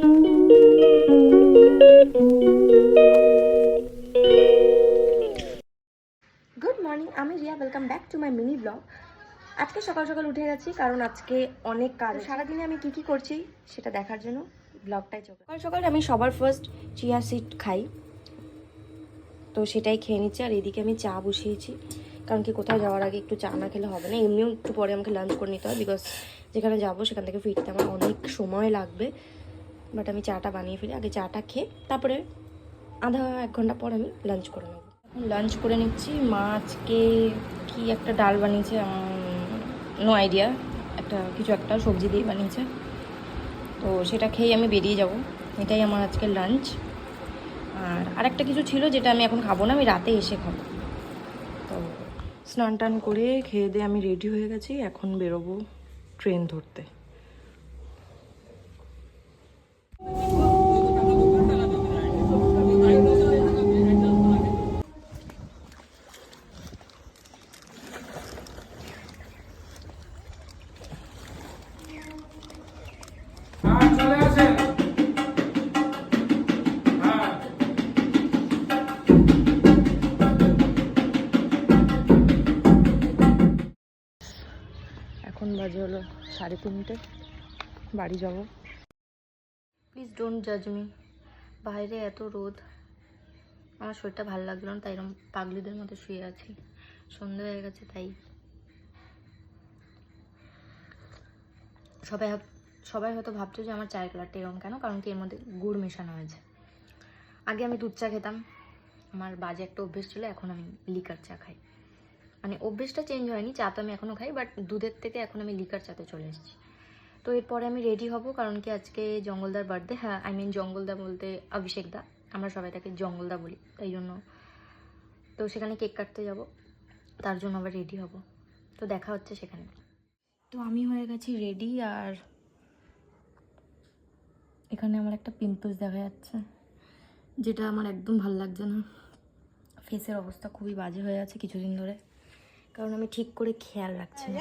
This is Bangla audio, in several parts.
গুড মর্নিং, আমি Riya. Welcome back to my mini blog. আজকে সকাল সকাল উঠে গেছি কারণ আজকে অনেক কাজ। সারাদিনে আমি কি করছি সেটা দেখার জন্য ব্লগটাই চোখে। সকাল সকাল আমি সবার ফার্স্ট চিয়া সিড খাই, তো সেটাই খেয়ে নিচ্ছি। আর এদিকে আমি চা বসিয়েছি, কারণ কি কোথাও যাওয়ার আগে একটু চা না খেলে হবে না। এমনিও একটু পরে আমাকে লাঞ্চ করে নিতে হয়, বিকজ যেখানে যাবো সেখান থেকে ফিরতে আমার অনেক সময় লাগবে। বাট আমি চাটা বানিয়ে ফেলি, আগে চাটা খেয়ে তারপরে আধা এক ঘন্টা পর আমি লাঞ্চ করে নেব। এখন লাঞ্চ করে নিচ্ছি। মা আজকে কি একটা ডাল বানিয়েছে, নো আইডিয়া, কিছু একটা সবজি দিয়ে বানিয়েছে, তো সেটা খেয়ে আমি বেরিয়ে যাব। এটাই আমার আজকে লাঞ্চ। আর আরেকটা কিছু ছিল যেটা আমি এখন খাবো না, আমি রাতে এসে খাবো। তো স্নান টান করে খেয়ে দিয়ে আমি রেডি হয়ে গেছি, এখন বেরোবো ট্রেন ধরতে। এখন বাজে হলো 3:30, বাড়ি যাব। প্লিজ ডোন্ট জাজ মি। বাইরে এত রোদ, আমার শরীরটা ভালো লাগলো না, তাই এরকম পাগলিদের মতো শুয়ে আছি। সন্ধ্যা হয়ে গেছে, তাই সবাই হয়তো ভাবছো যে আমার চায়ের কালারটা এরকম কেন, কারণ কি এর মধ্যে গুড় মেশানো হয়েছে। আগে আমি দুধ চা খেতাম, আমার বাজে একটা অভ্যেস ছিল, এখন আমি লিকার চা খাই। মানে অভ্যেসটা চেঞ্জ হয়নি, চা তো আমি এখনও খাই, বাট দুধের থেকে এখন আমি লিকার চাতে চলে এসেছি। তো এরপরে আমি রেডি হব, কারণ কি আজকে জঙ্গলদার বার্থডে। হ্যাঁ, আই মিন জঙ্গলদা বলতে অভিষেক দা, আমরা সবাই তাকে জঙ্গলদা বলি, তাই জন্য। তো সেখানে কেক কাটতে যাব, তার জন্য আবার রেডি হব। তো দেখা হচ্ছে সেখানে। তো আমি হয়ে গেছি রেডি, আর এখানে আমার একটা পিম্পলস দেখা যাচ্ছে, যেটা আমার একদম ভালো লাগছে না। ফেসের অবস্থা খুবই বাজে হয়ে আছে কিছুদিন ধরে, কারণ আমি ঠিক করে খেয়াল রাখছি না।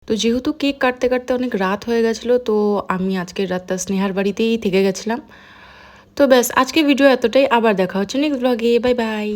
তো যেহেতু কেক কাটতে কাটতে অনেক রাত হয়ে গেছিলো, তো আমি আজকের রাতটা স্নেহার বাড়িতেই থেকে গেছিলাম। তো ব্যাস, আজকে ভিডিও এতটাই। আবার দেখা হচ্ছে নেক্সট ব্লগে। Bye bye.